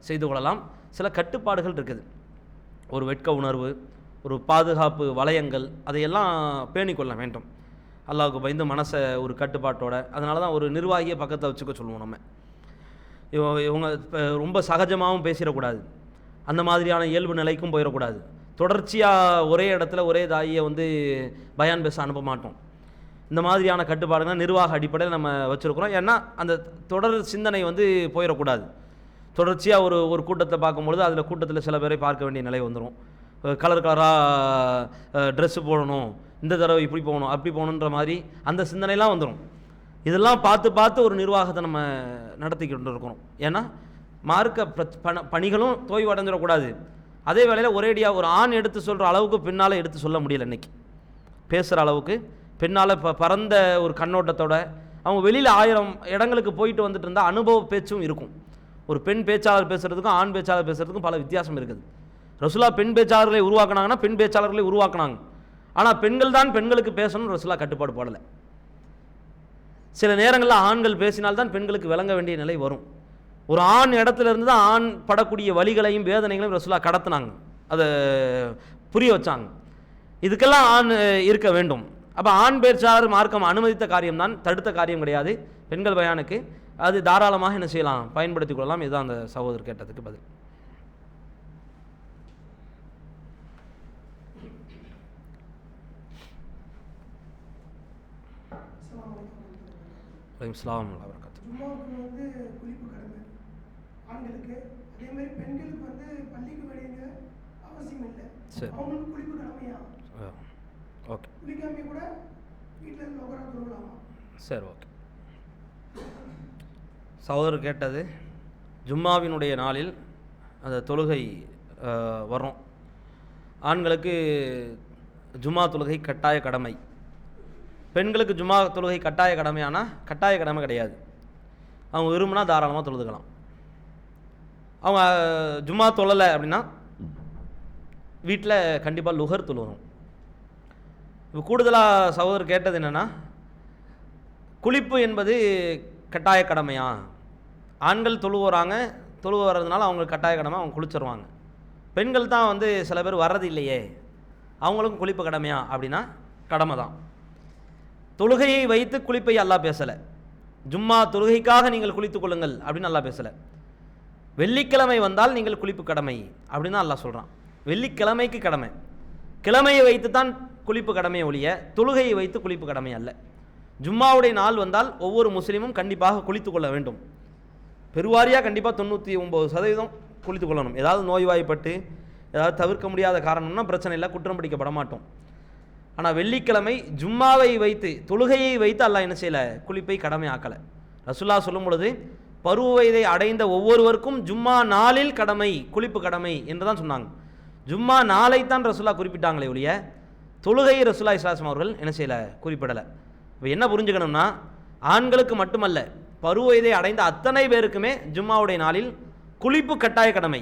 செய்து கொள்ளலாம். சில கட்டுப்பாடுகள் இருக்குது. ஒரு வெட்க உணர்வு, ஒரு பாதுகாப்பு வளையங்கள், அதையெல்லாம் பேணிக்கொள்ள வேண்டும். அல்லாஹ்வுக்கு பயந்து மனசை ஒரு கட்டுப்பாட்டோட. அதனால தான் ஒரு நிர்வாகியை பக்கத்தை வச்சுக்க சொல்லுவோம். நம்ம இவங்க ரொம்ப சகஜமாகவும் பேசிடக்கூடாது, அந்த மாதிரியான இயல்பு நிலைக்கும் போயிடக்கூடாது. தொடர்ச்சியாக ஒரே இடத்துல ஒரே தாயை பயான் பேச அனுப்ப மாட்டோம். இந்த மாதிரியான கட்டுப்பாடுகள் நிர்வாக அடிப்படையில் நம்ம வச்சுருக்கிறோம். ஏன்னா அந்த தொடர் சிந்தனை போயிடக்கூடாது. தொடர்ச்சியாக ஒரு கூட்டத்தை பார்க்கும்பொழுது அதில் கூட்டத்தில் சில பேரை பார்க்க வேண்டிய நிலை வந்துடும். கலர் கலராக ட்ரெஸ்ஸு போடணும், இந்த தடவை இப்படி போகணும் அப்படி போகணுன்ற மாதிரி அந்த சிந்தனைலாம் வந்துடும். இதெல்லாம் பார்த்து பார்த்து ஒரு நிர்வாகத்தை நம்ம நடத்திக்கிட்டு இருக்கிறோம். ஏன்னா மார்க்க பணிகளும் தோய்வு அடைஞ்சிடக்கூடாது. அதே வேளையில் ஒரேடியாக ஒரு ஆண் எடுத்து சொல்கிற அளவுக்கு பின்னால் எடுத்து சொல்ல முடியல. இன்றைக்கி பேசுகிற அளவுக்கு பின்னால் பரந்த ஒரு கண்ணோட்டத்தோட அவங்க வெளியில் 1000 இடங்களுக்கு போயிட்டு வந்துட்டு இருந்தால் அனுபவ பேச்சும் இருக்கும். ஒரு பெண் பேச்சாளர் பேசுகிறதுக்கும் ஆண் பேச்சாளர் பேசுகிறதுக்கும் பல வித்தியாசம் இருக்குது. ரசூலா பெண் பேச்சாளர்களை உருவாக்கினாங்கன்னா பெண் பேச்சாளர்களை உருவாக்கினாங்க. ஆனால் பெண்கள் தான் பெண்களுக்கு பேசணும் ரசூலா கட்டுப்பாடு போடலை. சில நேரங்களில் ஆண்கள் பேசினால்தான் பெண்களுக்கு விளங்க வேண்டிய நிலை வரும். ஒரு ஆண் இடத்துல இருந்து தான் ஆண் படக்கூடிய வலிகளையும் வேதனைகளையும் ரசூலா கடத்தினாங்க, அதை புரிய வச்சாங்க. இதுக்கெல்லாம் ஆண் இருக்க வேண்டும். அப்போ ஆண் பேச்சாளர் மார்க்கம் அனுமதித்த காரியம்தான், தடுத்த காரியம் கிடையாது. பெண்கள் பயானுக்கு அது தாராளமாக என்ன செய்யலாம், பயன்படுத்திக் கொள்ளலாம். இதுதான் அந்த சகோதரர் கேட்டதுக்கு பதில். இஸ்லாம் குளிப்பு கடமை ஆண்களுக்கு, அதே மாதிரி பெண்களுக்கு பள்ளிக்கு வேண்டிய அவசியம் இல்லை. சரி, அவங்களுக்கு குளிப்பு கடமையா? ஓகே, குளிக்காம கூட வீட்டில் லோகரா தொழுவலாமா? சரி, ஓகே. சகோதரர் கேட்டது ஜும்மாவினுடைய நாளில் அந்த தொழுகை வரும். ஆண்களுக்கு ஜும்மா தொழுகை கட்டாய கடமை, பெண்களுக்கு ஜும்மா தொழுகை கட்டாய கடமையானா கட்டாய கடமை கிடையாது. அவங்க விரும்பினா தாராளமாக தொழுதுக்கலாம். அவங்க ஜும்மா தொழலை அப்படின்னா வீட்டில் கண்டிப்பாக லுகர் தொழுகணும். இப்போ கூடுதலாக சகோதரர் கேட்டது என்னென்னா, குளிப்பு என்பது கட்டாய கடமையா? ஆண்கள் தொழுவுறாங்க, தொழுவு வர்றதுனால அவங்களுக்கு கட்டாய கடமை, அவங்க குளிச்சிருவாங்க. பெண்கள் தான் சில பேர் வர்றது இல்லையே, அவங்களுக்கும் குளிப்பு கடமையா அப்படின்னா கடமை தான். தொழுகையை வைத்து குளிப்பை அல்லாஹ் பேசலை. ஜும்மா தொழுகைக்காக நீங்கள் குளித்துக் கொள்ளுங்கள் அப்படின்னு அல்லாஹ் பேசலை. வெள்ளிக்கிழமை வந்தால் நீங்கள் குளிப்பு கடமை அப்படின்னு அல்லாஹ் சொல்கிறான். வெள்ளிக்கிழமைக்கு கடமை, கிழமையை வைத்து தான் குளிப்பு கடமையை ஒழிய தொழுகையை வைத்து குளிப்பு கடமை அல்ல. ஜும்மாவுடைய நாள் வந்தால் ஒவ்வொரு முஸ்லீமும் கண்டிப்பாக குளித்து கொள்ள வேண்டும். பெருவாரியாக கண்டிப்பாக 99% குளித்து கொள்ளணும். ஏதாவது நோய்வாய்ப்பட்டு ஏதாவது தவிர்க்க முடியாத காரணம்னா பிரச்சனை இல்லை, குற்றம் பிடிக்கப்பட மாட்டோம். ஆனால் வெள்ளிக்கிழமை ஜும்மாவை வைத்து தொழுகையை வைத்து அல்லாஹ் என்ன செய்யலை, குளிப்பை கடமை ஆக்கலை. ரசூலுல்லாஹ் சொல்லும் பொழுது பருவ வயதை அடைந்த ஒவ்வொருவருக்கும் ஜும்மா நாளில் கடமை, குளிப்பு கடமை என்று தான் சொன்னாங்க. ஜும்மா நாளைத்தான் ரசூலுல்லாஹ் குறிப்பிட்டாங்களே ஒழிய தொழுகையை ரசூலுல்லாஹி ஸல்லல்லாஹு அலைஹி வஸல்லம் அவர்கள் என்ன செய்யலை, குறிப்பிடலை. இப்போ என்ன புரிஞ்சுக்கணும்னா, ஆண்களுக்கு மட்டுமல்ல பருவ வயதை அடைந்த அத்தனை பேருக்குமே ஜும்மாவுடைய நாளில் குளிப்பு கட்டாய கடமை.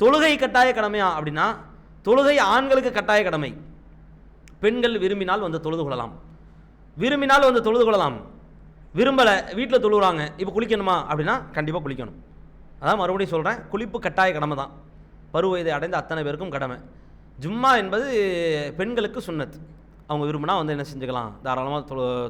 தொழுகை கட்டாய கடமையா அப்படின்னா தொழுகை ஆண்களுக்கு கட்டாய கடமை. பெண்கள் விரும்பினால் தொழுது கொள்ளலாம், விரும்பினால் தொழுது கொள்ளலாம். விரும்பலை, வீட்டில் தொழுகிறாங்க, இப்போ குளிக்கணுமா அப்படின்னா கண்டிப்பாக குளிக்கணும். அதான் மறுபடியும் சொல்கிறேன், குளிப்பு கட்டாய கடமை தான், பருவ வயதை அடைந்த அத்தனை பேருக்கும் கடமை. ஜும்மா என்பது பெண்களுக்கு சுன்னத். அவங்க விரும்பினா என்ன செஞ்சுக்கலாம், தாராளமாக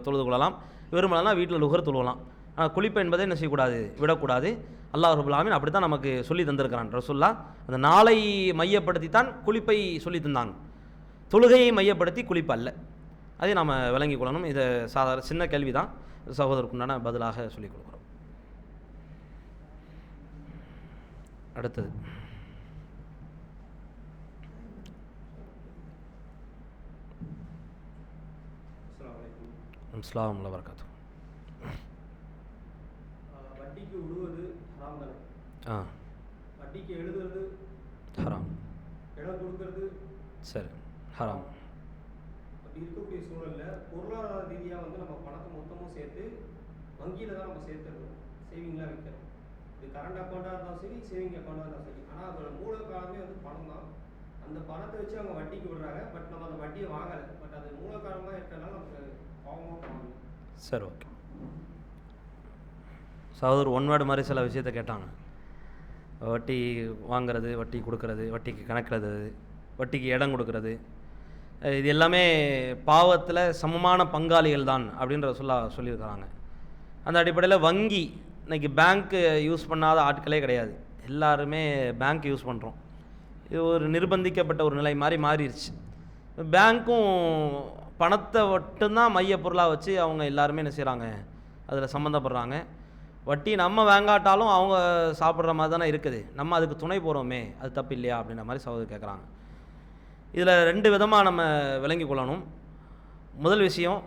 தொழுது கொள்ளலாம். விரும்பலைன்னா வீட்டில் லுகர் தொழுவலாம். ஆனால் குளிப்பு என்பதை என்ன செய்யக்கூடாது, விடக்கூடாது. அல்லாஹ் ரப்பல் ஆலமீன் அப்படி தான் நமக்கு சொல்லி தந்திருக்கிறான். ரசூலுல்லாஹ் அந்த நாளை மையப்படுத்தி தான் குளிப்பை சொல்லி தந்தாங்க, தொழுகையை மையப்படுத்தி குளிப்பு அல்ல. அதை நாம் விளங்கி கொள்ளணும். இதை சாதாரண சின்ன கேள்வி தான், சகோதரருக்குண்டான பதிலாக சொல்லிக் கொடுக்குறோம். அடுத்தது அஸ்ஸலாமு அலைக்கும் வரகாத்துஹு. வட்டிக்கு விடுவது ஹராம் தானே? வட்டிக்கு எழுதுறது ஹராம், இடம் கொடுக்கறது சரி ஹராம். அப்படி இருக்கக்கூடிய சூழலில் பொருளாதார ரீதியாக நம்ம பணத்தை மொத்தமும் சேர்த்து வங்கியில் தான் நம்ம சேர்த்துருக்கோம், சேவிங்லாம் வைக்கிறோம். இது கரண்ட் அக்கௌண்ட்டாக இருந்தாலும் சரி, சேவிங் அக்கௌண்ட்டாக இருந்தாலும் சரி. ஆனால் அதோட மூல காரணமே பணம் தான். அந்த பணத்தை வச்சு அவங்க வட்டிக்கு விடுறாங்க. பட் நம்ம அந்த வட்டியை வாங்கலை. பட் அது மூல காரணமாக இருக்கிறனால நமக்கு பாவமாக வாங்கணும். சரி, ஓகே. சகோதரர் ஒன் வேர்டு மாதிரி சில விஷயத்தை கேட்டாங்க. வட்டி வாங்கிறது, வட்டி கொடுக்கறது, வட்டிக்கு கணக்கிறது, வட்டிக்கு இடம் கொடுக்கறது, இது எல்லாமே பாவத்தில் சமமான பங்காளிகள் தான் அப்படின்ற சொல்லியிருக்கிறாங்க. அந்த அடிப்படையில் வங்கி இன்றைக்கி பேங்க்கு யூஸ் பண்ணாத ஆட்களே கிடையாது, எல்லாருமே பேங்க் யூஸ் பண்ணுறோம். இது ஒரு நிர்பந்திக்கப்பட்ட ஒரு நிலை மாதிரி மாறிடுச்சு. பேங்க்கும் பணத்தை மட்டும்தான் மைய பொருளாக வச்சு அவங்க எல்லாருமே என்ன செய்கிறாங்க, அதில் சம்மந்தப்படுறாங்க. வட்டி நம்ம வாங்காட்டாலும் அவங்க சாப்பிட்ற மாதிரி தானே இருக்குது, நம்ம அதுக்கு துணை போகிறோமே, அது தப்பு இல்லையா அப்படின்ற மாதிரி சகோதரர் கேட்குறாங்க. இதில் 2 விதமாக நம்ம விளங்கி கொள்ளணும். முதல் விஷயம்,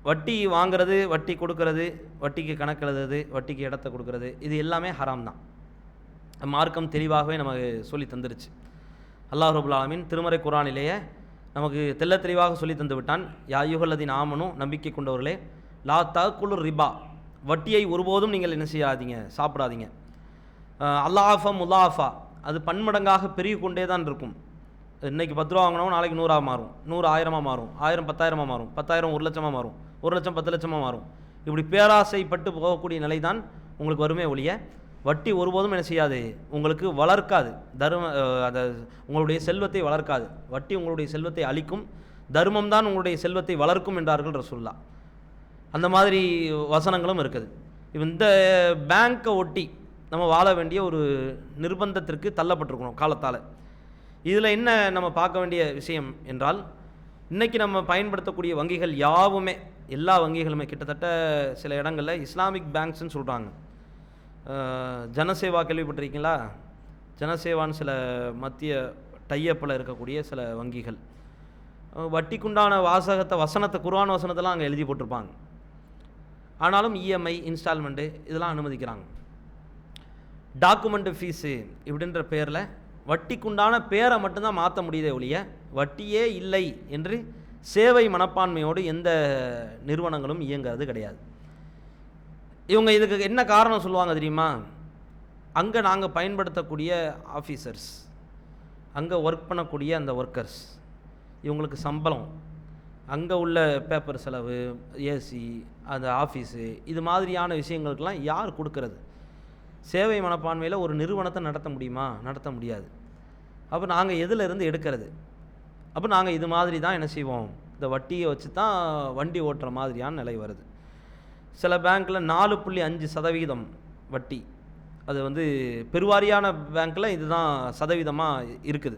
வட்டி வாங்கிறது, வட்டி கொடுக்கறது, வட்டிக்கு கணக்கு எழுதுறது, வட்டிக்கு இடத்த கொடுக்கறது, இது எல்லாமே ஹராம் தான். மார்க்கம் தெளிவாகவே நமக்கு சொல்லி தந்துருச்சு. அல்லாஹ் ரப்புல் ஆலமீன் திருமறை குர்ஆனிலேயே நமக்கு தெள்ள தெளிவாக சொல்லி தந்து விட்டான். யா அய்யுஹல்லதீன ஆமனு, நம்பிக்கை கொண்டவர்களே, லா தஅக்குலு ரிபா, வட்டியை ஒருபோதும் நீங்கள் என்ன செய்யாதீங்க, சாப்பிடாதீங்க. அல்லாஃபா முலாஃபா, அது பன்மடங்காக பெருகி கொண்டே தான் இருக்கும். இன்றைக்கி 10 ரூபா வாங்கினோம், நாளைக்கு 100 மாறும், 100 1000 மாறும், 1000 10,000 மாறும், 10,000 1 லட்சமாக மாறும், 1 லட்சம் 10 லட்சமாக மாறும். இப்படி பேராசைப்பட்டு போகக்கூடிய நிலை தான் உங்களுக்கு வருமே ஒழிய வட்டி ஒருபோதும் என்ன செய்யாது, உங்களுக்கு வளர்க்காது. அதை உங்களுடைய செல்வத்தை வளர்க்காது. வட்டி உங்களுடைய செல்வத்தை அழிக்கும், தர்மம் தான் உங்களுடைய செல்வத்தை வளர்க்கும் என்றார்கள் ரசூலுல்லாஹ். அந்த மாதிரி வசனங்களும் இருக்குது. இந்த பேங்க்கை ஒட்டி நம்ம வாழ வேண்டிய ஒரு நிர்பந்தத்திற்கு தள்ளப்பட்டிருக்கணும் காலத்தால். இதில் என்ன நம்ம பார்க்க வேண்டிய விஷயம் என்றால், இன்றைக்கி நம்ம பயன்படுத்தக்கூடிய வங்கிகள் யாவுமே, எல்லா வங்கிகளுமே கிட்டத்தட்ட சில இடங்களில் இஸ்லாமிக் பேங்க்ஸ்ன்னு சொல்கிறாங்க. ஜனசேவா கேள்விப்பட்டிருக்கீங்களா? ஜனசேவான்னு சில மத்திய டையப்பில் இருக்கக்கூடிய சில வங்கிகள், வட்டிக்குண்டான வசனத்தை குர்ஆன் வசனத்தெல்லாம் அங்கே எழுதி போட்டிருப்பாங்க. ஆனாலும் இஎம்ஐ, இன்ஸ்டால்மெண்ட்டு இதெல்லாம் அனுமதிக்கிறாங்க. டாக்குமெண்ட் ஃபீஸு இப்படின்ற பேரில் வட்டிக்குண்டான பேரை மட்டும்தான் மாற்ற முடியுதே ஒழிய வட்டியே இல்லை என்று சேவை மனப்பான்மையோடு எந்த நிறுவனங்களும் இயங்கிறது கிடையாது. இவங்க இதுக்கு என்ன காரணம் சொல்லுவாங்க தெரியுமா? அங்கே நாங்கள் பயன்படுத்தக்கூடிய ஆஃபீஸர்ஸ், அங்கே ஒர்க் பண்ணக்கூடிய அந்த ஒர்க்கர்ஸ், இவங்களுக்கு சம்பளம், அங்கே உள்ள பேப்பர் செலவு, ஏசி, அந்த ஆஃபீஸு, இது மாதிரியான விஷயங்களுக்கெல்லாம் யார் கொடுக்கறது? சேவை மனப்பான்மையில் ஒரு நிறுவனத்தை நடத்த முடியுமா? நடத்த முடியாது. அப்போ நாங்கள் எதிலிருந்து எடுக்கிறது? அப்போ நாங்கள் இது மாதிரி தான் என்ன செய்வோம், இந்த வட்டியை வச்சு தான் வண்டி ஓட்டுற மாதிரியான நிலை வருது. சில பேங்க்கில் 4.5% வட்டி, அது பெருவாரியான பேங்க்கில் இதுதான் சதவீதமாக இருக்குது.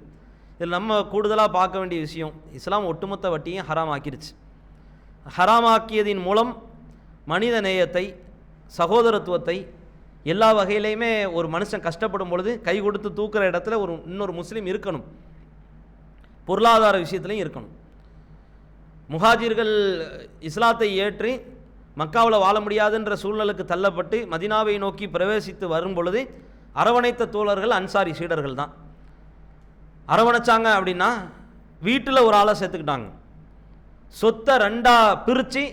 இதில் நம்ம கூடுதலாக பார்க்க வேண்டிய விஷயம், இஸ்லாம் ஒட்டுமொத்த வட்டியும் ஹராம் ஆக்கிருச்சு. ஹராமாக்கியதின் மூலம் மனித நேயத்தை, சகோதரத்துவத்தை எல்லா வகையிலையுமே ஒரு மனுஷன் கஷ்டப்படும் பொழுது கை கொடுத்து தூக்குற இடத்துல இன்னொரு முஸ்லீம் இருக்கணும், பொருளாதார விஷயத்துலையும் இருக்கணும். முஹாஜிர்கள் இஸ்லாத்தை ஏற்றி மக்காவில் வாழ முடியாதுன்ற சூழ்நிலைக்கு தள்ளப்பட்டு மதீனாவை நோக்கி பிரவேசித்து வரும் பொழுது அரவணைத்த தோழர்கள் அன்சாரி சீடர்கள் தான். அரவணைச்சாங்க அப்படின்னா வீட்டில் ஒரு ஆளை சேர்த்துக்கிட்டாங்க. சொத்தை 2ஆக பிரித்து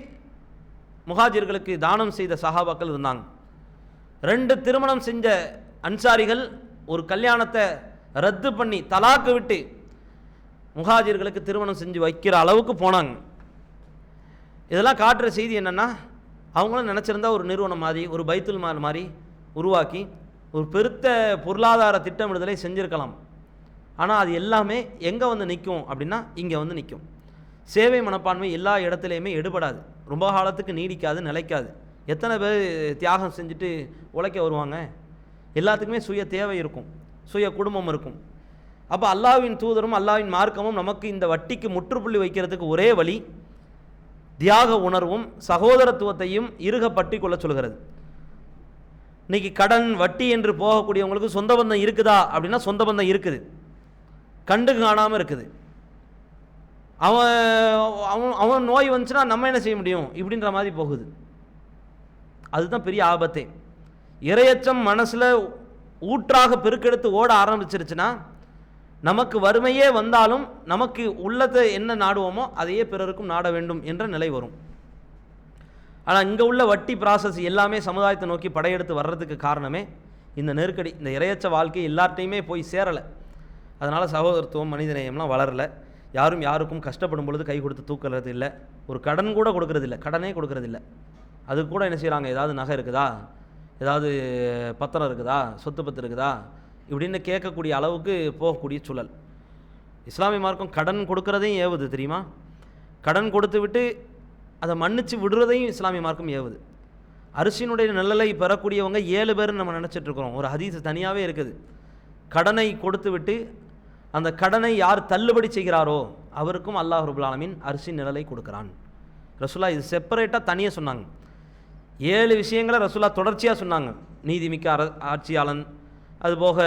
முஹாஜிர்களுக்கு தானம் செய்த சஹாபாக்கள் இருந்தாங்க. 2 திருமணம் செஞ்ச அன்சாரிகள் ஒரு கல்யாணத்தை ரத்து பண்ணி தலாக்கு விட்டு முஹாஜிர்களுக்கு திருமணம் செஞ்சு வைக்கிற அளவுக்கு போனாங்க. இதெல்லாம் காட்டுற செய்தி என்னென்னா, அவங்களும் நினச்சிருந்தா ஒரு நிறுவனம் மாதிரி, ஒரு பைத்துல் மால் மாதிரி உருவாக்கி ஒரு பெருத்த பொருளாதார திட்டமிடுதலை செஞ்சுருக்கலாம். ஆனால் அது எல்லாமே எங்கே நிற்கும் அப்படின்னா, இங்கே நிற்கும். சேவை மனப்பான்மை எல்லா இடத்துலையுமே எடுபடாது, ரொம்ப காலத்துக்கு நீடிக்காது, நிலைக்காது. எத்தனை பேர் தியாகம் செஞ்சுட்டு உழைக்க வருவாங்க? எல்லாத்துக்குமே சுய தேவை இருக்கும், சுய குடும்பம் இருக்கும். அப்போ அல்லாஹ்வின் தூதரும் அல்லாஹ்வின் மார்க்கமும் நமக்கு இந்த வட்டிக்கு முற்றுப்புள்ளி வைக்கிறதுக்கு ஒரே வழி தியாக உணர்வும் சகோதரத்துவத்தையும் இறுக பற்றி கொள்ள சொல்கிறது. இன்னைக்கு கடன் வட்டி என்று போகக்கூடியவங்களுக்கு சொந்த பந்தம் இருக்குதா அப்படின்னா சொந்த பந்தம் இருக்குது, கண்டு காணாமல் இருக்குது. அவன் நோய் வந்துச்சுன்னா நம்ம என்ன செய்ய முடியும் இப்படின்ற மாதிரி போகுது. அதுதான் பெரிய ஆபத்தே. இரையச்சம் மனசில் ஊற்றாக பெருக்கெடுத்து ஓட ஆரம்பிச்சிருச்சுன்னா நமக்கு வறுமையே வந்தாலும் நமக்கு உள்ளத்தை என்ன நாடுவோமோ அதையே பிறருக்கும் நாட வேண்டும் என்ற நிலை வரும். ஆனால் இங்கே உள்ள வட்டி ப்ராசஸ் எல்லாமே சமுதாயத்தை நோக்கி படையெடுத்து வர்றதுக்கு காரணமே இந்த நெருக்கடி. இந்த இரையச்ச வாழ்க்கை எல்லார்ட்டையுமே போய் சேரலை. அதனால் சகோதரத்துவம், மனிதநேயம்லாம் வளரலை. யாரும் யாருக்கும் கஷ்டப்படும் பொழுது கை கொடுத்து தூக்கிறது இல்லை, ஒரு கடன் கூட கொடுக்கறது இல்லை, கடனே கொடுக்கறது இல்லை. அது கூட என்ன செய்கிறாங்க, ஏதாவது நகை இருக்குதா, ஏதாவது பத்திரம் இருக்குதா, சொத்து பத்து இருக்குதா, இப்படின்னு கேட்கக்கூடிய அளவுக்கு போகக்கூடிய சூழல். இஸ்லாமிய மார்க்கம் கடன் கொடுக்கறதையும் ஏவுது தெரியுமா? கடன் கொடுத்து விட்டு அதை மன்னிச்சு விடுறதையும் இஸ்லாமிய மார்க்கம் ஏவுது. அரிசியினுடைய நிழலை பெறக்கூடியவங்க 7 பேர்னு நம்ம நினச்சிட்ருக்குறோம். ஒரு ஹதீஸ் தனியாகவே இருக்குது. கடனை கொடுத்து விட்டு அந்த கடனை யார் தள்ளுபடி செய்கிறாரோ அவருக்கும் அல்லாஹ் ரப்புல் ஆலமீன் அரிசி நிழலை கொடுக்குறான். ரசூலா இது செப்பரேட்டாக தனியாக சொன்னாங்க. 7 விஷயங்களை ரசூலா தொடர்ச்சியாக சொன்னாங்க. நீதிமிக்க ஆட்சியாளன், அதுபோக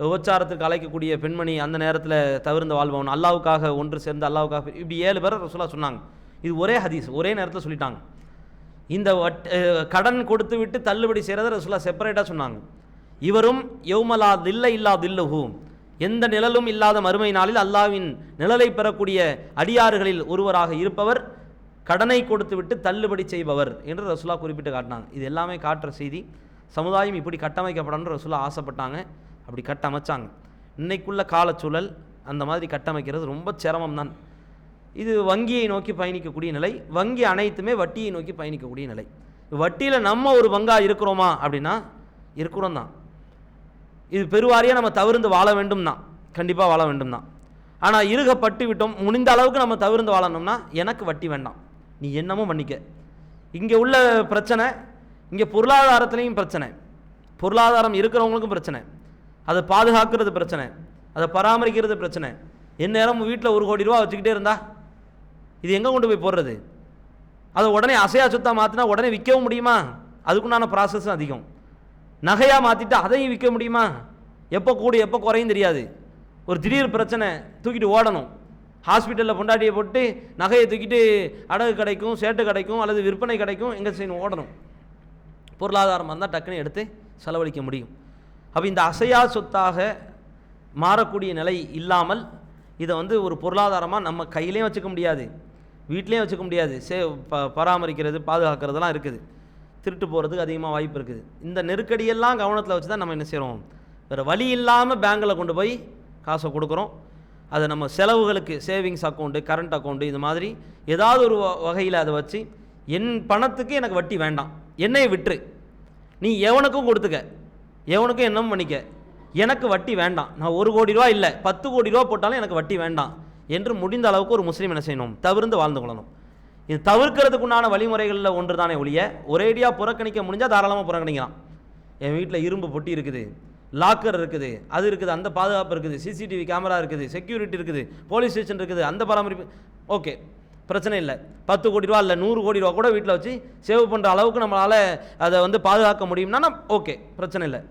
உபச்சாரத்துக்கு அழைக்கக்கூடிய பெண்மணி, அந்த நேரத்தில் தவிர்ந்த வாழ்பவன், அல்லாவுக்காக ஒன்று சேர்ந்து அல்லாவுக்காக, இப்படி 7 பேரை ரசூலா சொன்னாங்க. இது ஒரே ஹதீஸ், ஒரே நேரத்தில் சொல்லிட்டாங்க. இந்த கடன் கொடுத்து விட்டு தள்ளுபடி செய்கிறத ரசூலா செப்பரேட்டாக சொன்னாங்க. இவரும் யௌமலா தில்ல இல்லா தில்லுஹு, எந்த நிழலும் இல்லாத மறுமை நாளில் அல்லாவின் நிழலை பெறக்கூடிய அடியார்களில் ஒருவராக இருப்பவர் கடனை கொடுத்து விட்டு தள்ளுபடி செய்பவர் என்று ரசூலா குறிப்பிட்டு காட்டினாங்க. இது எல்லாமே காட்டுற செய்தி. சமுதாயம் இப்படி கட்டமைக்கப்படணும்னு ரசூலா ஆசைப்பட்டாங்க, அப்படி கட்டமைச்சாங்க. இன்னைக்குள்ள காலச்சூழல் அந்த மாதிரி கட்டமைக்கிறது ரொம்ப சிரமம் தான். இது வங்கியை நோக்கி பயணிக்கக்கூடிய நிலை. வங்கி அனைத்துமே வட்டியை நோக்கி பயணிக்கக்கூடிய நிலை. வட்டியில் நம்ம ஒரு பங்காக இருக்கிறோமா அப்படின்னா இருக்கிறோம் தான். இது பெருவாரியாக நம்ம தவிர்ந்து வாழ வேண்டும் தான், கண்டிப்பாக வாழ வேண்டும் தான். ஆனால் இறுகப்பட்டு விட்டோம். முடிந்த அளவுக்கு நம்ம தவிர்ந்து வாழணும்னா எனக்கு வட்டி வேண்டாம், நீ என்னமோ பண்ணிக்க. இங்கே உள்ள பிரச்சனை, இங்கே பொருளாதாரத்துலேயும் பிரச்சனை. பொருளாதாரம் இருக்கிறவங்களுக்கும் பிரச்சனை, அதை பாதுகாக்கிறது பிரச்சனை, அதை பராமரிக்கிறது பிரச்சனை. எந்நேரம் வீட்டில் 1 கோடி ரூபா வச்சுக்கிட்டே இருந்தா இது எங்கே கொண்டு போய் போடுறது? அதை உடனே அசையா சொத்தாக மாற்றினா உடனே விற்கவும் முடியுமா? அதுக்குண்டான ப்ராசஸும் அதிகம். நகையாக மாற்றிட்டு அதையும் விற்க முடியுமா? எப்போ கூடி எப்போ குறையும் தெரியாது. ஒரு திடீர் பிரச்சனை, தூக்கிட்டு ஓடணும். ஹாஸ்பிட்டலில் பொண்டாட்டியை போட்டு நகையை தூக்கிட்டு அடகு கிடைக்கும், சேட்டு கிடைக்கும், அல்லது விற்பனை கிடைக்கும், எங்கே செய்யணும்? ஓடணும். பொருளாதாரம் இருந்தால் டக்குன்னு எடுத்து செலவழிக்க முடியும். அப்போ இந்த அசையா சொத்தாக மாறக்கூடிய நிலை இல்லாமல் இதை ஒரு பொருளாதாரமாக நம்ம கையிலையும் வச்சுக்க முடியாது, வீட்லேயும் வச்சுக்க முடியாது. பராமரிக்கிறது, பாதுகாக்கிறதுலாம் இருக்குது. திருட்டு போகிறதுக்கு அதிகமாக வாய்ப்பு இருக்குது. இந்த நெருக்கடியெல்லாம் கவனத்தில் வச்சு தான் நம்ம என்ன செய்கிறோம்? வேறு வழி இல்லாமல் பேங்கில் கொண்டு போய் காசை கொடுக்குறோம். அதை நம்ம செலவுகளுக்கு சேவிங்ஸ் அக்கௌண்ட்டு, கரண்ட் அக்கௌண்ட்டு, இது மாதிரி ஏதாவது ஒரு வகையில் அதை வச்சு என் பணத்துக்கு எனக்கு வட்டி வேண்டாம், என்னையை விட்டுரு, நீ எவனுக்கும் கொடுத்துக்க, எவனுக்கும் என்னமும் பண்ணிக்க, எனக்கு வட்டி வேண்டாம், நான் 1 கோடி ரூபா இல்லை 10 கோடி ரூபா போட்டாலும் எனக்கு வட்டி வேண்டாம் என்று முடிந்த அளவுக்கு ஒரு முஸ்லீம் என்ன செய்யணும்? தவிர்த்து வாழ்ந்து கொள்ளணும். இது தவிர்க்கிறதுக்குண்டான வழிமுறைகளில் ஒன்று தானே ஒழிய ஒரேடியாக புறக்கணிக்க முடிஞ்சால் தாராளமாக புறக்கணிக்கலாம். என் வீட்டில் இரும்பு பொட்டி இருக்குது, லாக்கர் இருக்குது, அது இருக்குது, அந்த பாதுகாப்பு இருக்குது, சிசிடிவி கேமரா இருக்குது, செக்யூரிட்டி இருக்குது, போலீஸ் ஸ்டேஷன் இருக்குது, அந்த பராமரிப்பு, ஓகே, பிரச்சனை இல்லை. 10 கோடி ரூபா இல்லை 100 கோடி ரூபா கூட வீட்டில் வச்சு சேவ் பண்ணுற அளவுக்கு நம்மளால் அதை பாதுகாக்க முடியும்னா ஓகே, பிரச்சனை இல்லை.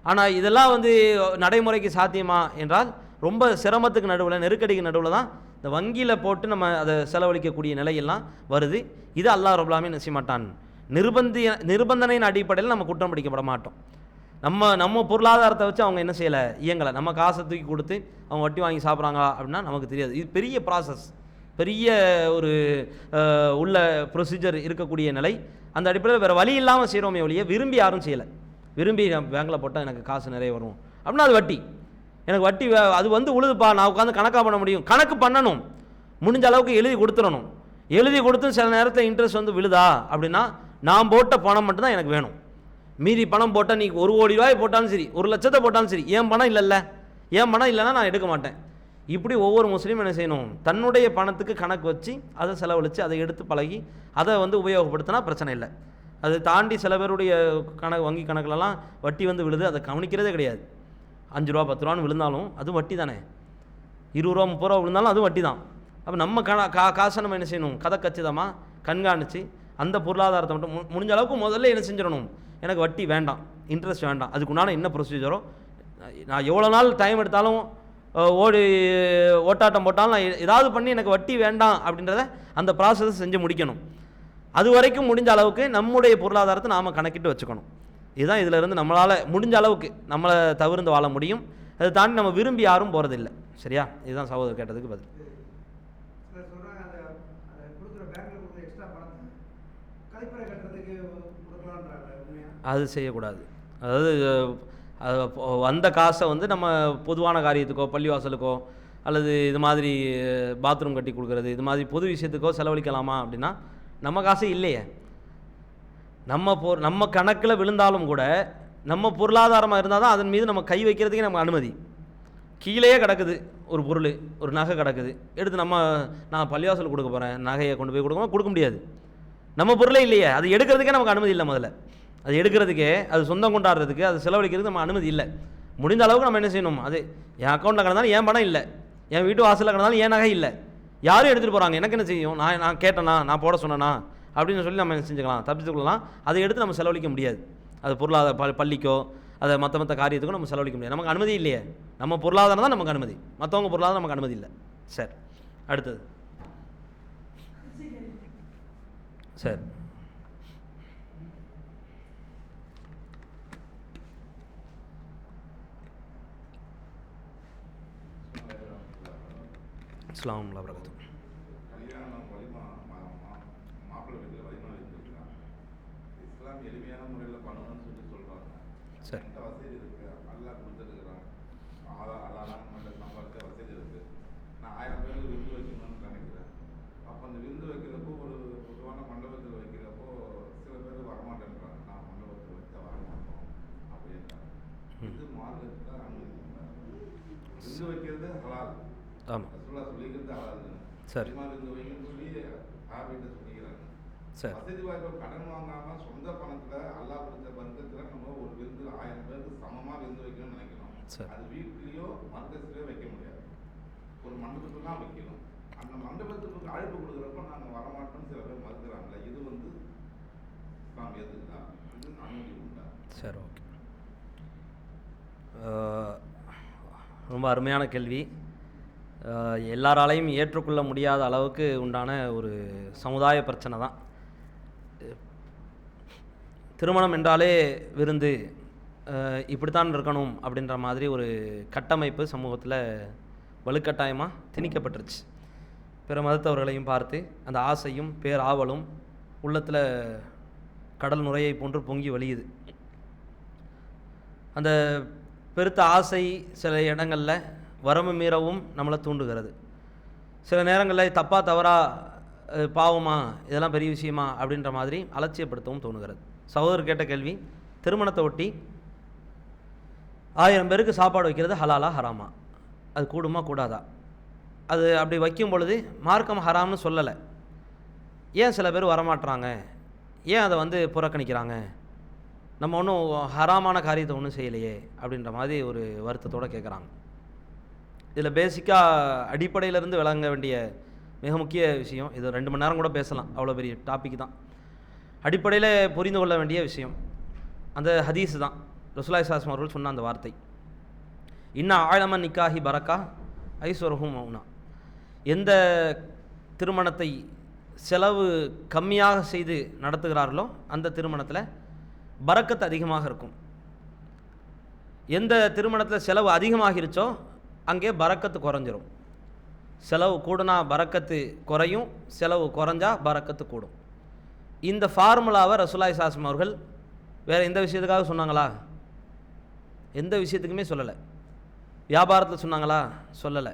ஆனால் இதெல்லாம் நடைமுறைக்கு சாத்தியமா என்றால் ரொம்ப சிரமத்துக்கு நடுவில், நெருக்கடிக்கு நடுவில் தான் இந்த வங்கியில் போட்டு நம்ம அதை செலவழிக்கக்கூடிய நிலையெல்லாம் வருது. இது அல்லாஹ் ரப்புல் ஆலமீன் செய்ய மாட்டான். நிர்பந்தனையின் அடிப்படையில் நம்ம குற்றம் பிடிக்கப்பட மாட்டோம். நம்ம பொருளாதாரத்தை வச்சு அவங்க என்ன செய்யலை, இயங்கலை. நம்ம காசை தூக்கி கொடுத்து அவங்க வட்டி வாங்கி சாப்பிட்றாங்களா அப்படின்னா நமக்கு தெரியாது. இது பெரிய ப்ராசஸ், பெரிய ஒரு உள்ள ப்ரொசீஜர் இருக்கக்கூடிய நிலை. அந்த அடிப்படையில் வேறு வழி இல்லாமல் செய்கிறோமே ஒழிய விரும்பி யாரும் செய்யலை. விரும்பி பேங்கில் போட்டால் எனக்கு காசு நிறைய வரும் அப்படின்னா அது வட்டி, எனக்கு வட்டி அது உழுதுப்பா, நான் உட்காந்து கணக்காக பண்ண முடியும். கணக்கு பண்ணணும், முடிஞ்ச அளவுக்கு எழுதி கொடுத்துடணும். எழுதி கொடுத்து சில நேரத்தில் இன்ட்ரெஸ்ட் விழுதா அப்படின்னா நான் போட்ட பணம் மட்டும்தான் எனக்கு வேணும். மீதி பணம் போட்டால் நீ 1 கோடி ரூபாய் போட்டாலும் சரி, 1 லட்சத்தை போட்டாலும் சரி, என் பணம் இல்லைல்ல, என் பணம் இல்லைன்னா நான் எடுக்க மாட்டேன். இப்படி ஒவ்வொரு முஸ்லீமும் என்ன செய்யணும்? தன்னுடைய பணத்துக்கு கணக்கு வச்சு அதை செலவழித்து அதை எடுத்து பழகி அதை உபயோகப்படுத்தினா பிரச்சனை இல்லை. அதை தாண்டி சில பேருடைய வங்கி கணக்கிலலாம் வட்டி விழுது, அதை கவனிக்கிறதே கிடையாது. 5 ரூபா 10 ரூபான்னு விழுந்தாலும் அது வட்டி தானே, 20 ரூபா 30 ரூபா விழுந்தாலும் அது வட்டி தான். அப்போ நம்ம காசை நம்ம என்ன செய்யணும்? கதை கச்சிதமாக கண்காணித்து அந்த பொருளாதாரத்தை மட்டும் முடிஞ்ச அளவுக்கு முதல்ல என்ன செஞ்சிடணும்? எனக்கு வட்டி வேண்டாம், இன்ட்ரெஸ்ட் வேண்டாம், அதுக்குண்டான என்ன ப்ரொசீஜரோ, நான் எவ்வளோ நாள் டைம் எடுத்தாலும் ஓட்டாட்டம் போட்டாலும் நான் ஏதாவது பண்ணி எனக்கு வட்டி வேண்டாம் அப்படின்றத அந்த ப்ராசஸை செஞ்சு முடிக்கணும். அது வரைக்கும் முடிஞ்ச அளவுக்கு நம்முடைய பொருளாதாரத்தை நாம் கணக்கிட்டு வச்சுக்கணும். இதுதான் இதிலிருந்து நம்மளால் முடிஞ்ச அளவுக்கு நம்மளை தவிர்த்து வாழ முடியும். அதை தாண்டி நம்ம விரும்பி யாரும் போகிறதில்லை. சரியா? இதுதான் சகோதரர் கேட்டதுக்கு பதில். அது செய்யக்கூடாது. அதாவது வந்த காசை நம்ம பொதுவான காரியத்துக்கோ, பள்ளிவாசலுக்கோ, அல்லது இது மாதிரி பாத்ரூம் கட்டி கொடுக்குறது, இது மாதிரி பொது விஷயத்துக்கோ செலவழிக்கலாமா அப்படின்னா நம்ம காசு இல்லையே. நம்ம கணக்கில் விழுந்தாலும் கூட நம்ம பொருளாதாரமாக இருந்தால் தான் அதன் மீது நம்ம கை வைக்கிறதுக்கே நமக்கு அனுமதி. கீழேயே கிடக்குது ஒரு பொருள், ஒரு நகை கிடக்குது, எடுத்து நான் பள்ளிவாசல் கொடுக்க போகிறேன், நகையை கொண்டு போய் கொடுக்க முடியாது. நம்ம பொருளே இல்லையே, அது எடுக்கிறதுக்கே நமக்கு அனுமதி இல்லை. முதல்ல அது எடுக்கிறதுக்கே, அது சொந்தம் கொண்டாடுறதுக்கு, அது செலவழிக்கிறதுக்கு நம்ம அனுமதி இல்லை. முடிந்த அளவுக்கு நம்ம என்ன செய்யணும், அது என் அக்கௌண்ட்டில் கிடந்தாலும் என் பணம் இல்லை, என் வீட்டு வாசலில் கிடந்தாலும் என் நகை இல்லை, யாரும் எடுத்துகிட்டு போகிறாங்க, எனக்கு என்ன செய்யும், நான் கேட்டேனா, நான் போட சொன்னேனா அப்படின்னு சொல்லி நம்ம என்ன செஞ்சுக்கலாம், தப்பிச்சுக்கலாம். அதை எடுத்து நம்ம செலவழிக்க முடியாது. அது பொருளாதார பள்ளிக்கோ அதை மற்ற காரியத்துக்கும் நம்ம செலவழிக்க முடியாது. நமக்கு அனுமதி இல்லையே. நம்ம பொருளாதாரம் தான் நமக்கு அனுமதி, மற்றவங்க பொருளாதாரம் நமக்கு அனுமதி இல்லை. சரி, அடுத்தது. சரி, அஸ்ஸலாமு அலைக்கும் வரஹ்மத்துல்லாஹி. கல்யாணம் வலிமா மாப்பிள்ளை வீட்டில் வலிமா வச்சுருக்காங்க. இஸ்லாம் எளிமையான முறையில் பண்ணணும்னு சொல்கிறாங்க. சரி, எந்த வசதி இருக்குது, நல்லா கொடுத்துருக்குறாங்க, அழகான முறையில் சம்பாதிச்ச வசதி இருக்குது. நான் 1000 பேருக்கு விருந்து வைக்கணும்னு நினைக்கிறேன். அப்போ அந்த விருந்து வைக்கிறப்போ ஒரு பொதுவான மண்டபத்தில் வைக்கிறப்போ சில பேர் வரமாட்டேன்றாங்க. நான் மண்டபத்தில் வச்சா வரமாட்டோம் அப்படின்றாங்க. இது மார்க்கத்தில் அனுமதிக்கிறாங்க. விருந்து வைக்கிறது ஹலால். ஆமாம், சொல்லிக்கிறது ஹலால். சரி, விருந்து வைக்கணும்னு சொல்லி ஆர்வத்தை சொல்லிக்கிறாங்க. சரி, வசதி வாய்ப்பு கடன் வாங்காம சொந்த பணத்துல அல்லா கொடுத்த பந்தத்துல நம்ம ஒரு விருந்து 1000 பேருக்கு சமமா விருந்து வைக்கணும்னு நினைக்கணும். சரி. அது வீட்லயோ மண்டபத்திலயோ வைக்க முடியாது, ஒரு மண்டபத்துல தான் வைக்கணும். அந்த மண்டபத்துக்கு அழைப்பு கொடுக்குறப்ப நாங்க வரமாட்டோம்னு சில பேர் மறுக்கிறாங்கல்ல, இது இஸ்லாம் ஏத்துக்குதா, இது அனுமதி உண்டா? சரி, ஓகே. ரொம்ப அருமையான கேள்வி. எல்லாராலையும் ஏற்றுக்கொள்ள முடியாத அளவுக்கு உண்டான ஒரு சமுதாய பிரச்சனை தான். திருமணம் என்றாலே விருந்து, இப்படித்தான் இருக்கணும் அப்படின்ற மாதிரி ஒரு கட்டமைப்பு சமூகத்தில் வலுக்கட்டாயமாக திணிக்கப்பட்டுருச்சு. பிற மதத்தவர்களையும் பார்த்து அந்த ஆசையும் பேராவலும் உள்ளத்தில் கடல் நுரையை போன்று பொங்கி வழியுது. அந்த பெருத்த ஆசை சில இடங்களில் வரம்பு மீறவும் நம்மளை தூண்டுகிறது. சில நேரங்களில் தப்பாக தவறாக பாவமா, இதெல்லாம் பெரிய விஷயமா அப்படின்ற மாதிரி அலட்சியப்படுத்தவும் தோணுகிறது. சகோதரர் கேட்ட கேள்வி, திருமணத்தை ஒட்டி 1000 பேருக்கு சாப்பாடு வைக்கிறது ஹலாலா ஹராமா, அது கூடுமா கூடாதா? அது அப்படி வைக்கும் பொழுது மார்க்கம் ஹராம்னு சொல்லலை. ஏன் சில பேர் வரமாட்டுறாங்க, ஏன் அதை புறக்கணிக்கிறாங்க, நம்ம ஒன்றும் ஹராமான காரியத்தை ஒன்றும் செய்யலையே அப்படின்ற மாதிரி ஒரு வருத்தத்தோடு கேட்குறாங்க. இதில் பேசிக்காக அடிப்படையிலேருந்து விளங்க வேண்டிய மிக முக்கிய விஷயம், இது 2 மணி நேரம் கூட பேசலாம், அவ்வளோ பெரிய டாபிக் தான். அடிப்படையில் புரிந்து கொள்ள வேண்டிய விஷயம் அந்த ஹதீஸ் தான். ரசூலுல்லாஹி ஸல்லல்லாஹு அலைஹி வஸல்லம் அவர்கள் சொன்ன அந்த வார்த்தை, இன்னா ஆழமன் நிக்காஹி பரக்கா ஐஸ்வரஹும் மௌனா. எந்த திருமணத்தை செலவு கம்மியாக செய்து நடத்துகிறார்களோ அந்த திருமணத்தில் பரக்கத்து அதிகமாக இருக்கும். எந்த திருமணத்தில் செலவு அதிகமாகிருச்சோ அங்கே பரக்கத்து குறைஞ்சிரும். செலவு கூடுனா பரக்கத்து குறையும், செலவு குறைஞ்சா பரக்கத்து கூடும். இந்த ஃபார்முலாவை ரசூலுல்லாஹி ஸல்லல்லாஹு அலைஹி வஸல்லம் அவர்கள் வேறு எந்த விஷயத்துக்காக சொன்னாங்களா? எந்த விஷயத்துக்குமே சொல்லலை. வியாபாரத்தில் சொன்னாங்களா? சொல்லலை.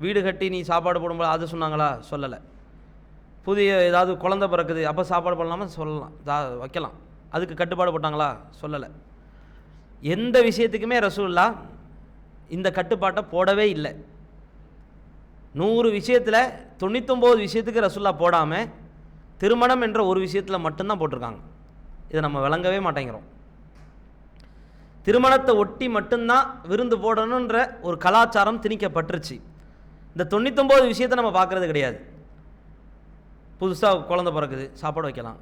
வீடு கட்டி நீ சாப்பாடு போடும்போது அது சொன்னாங்களா? சொல்லலை. புதிய ஏதாவது குழந்தை பிறக்குது அப்போ சாப்பாடு பண்ணலாமா? சொல்லலாம், வைக்கலாம். அதுக்கு கட்டுப்பாடு போட்டாங்களா? சொல்லலை. எந்த விஷயத்துக்குமே ரசூலுல்லாஹ் இந்த கட்டுப்பாட்டை போடவே இல்லை. 100 விஷயத்தில் 99 விஷயத்துக்கு ரசூலுல்லாஹ் போடாமல் திருமணம் என்ற ஒரு விஷயத்தில் மட்டும்தான் போட்டிருக்காங்க. இதை நம்ம விளங்கவே மாட்டேங்கிறோம். திருமணத்தை ஒட்டி மட்டும்தான் விருந்து போடணுன்ற ஒரு கலாச்சாரம் திணிக்கப்பட்டுருச்சு. இந்த 99 விஷயத்தை நம்ம பார்க்குறது கிடையாது. புதுசாக குழந்தை பிறக்குது, சாப்பாடு வைக்கலாம்.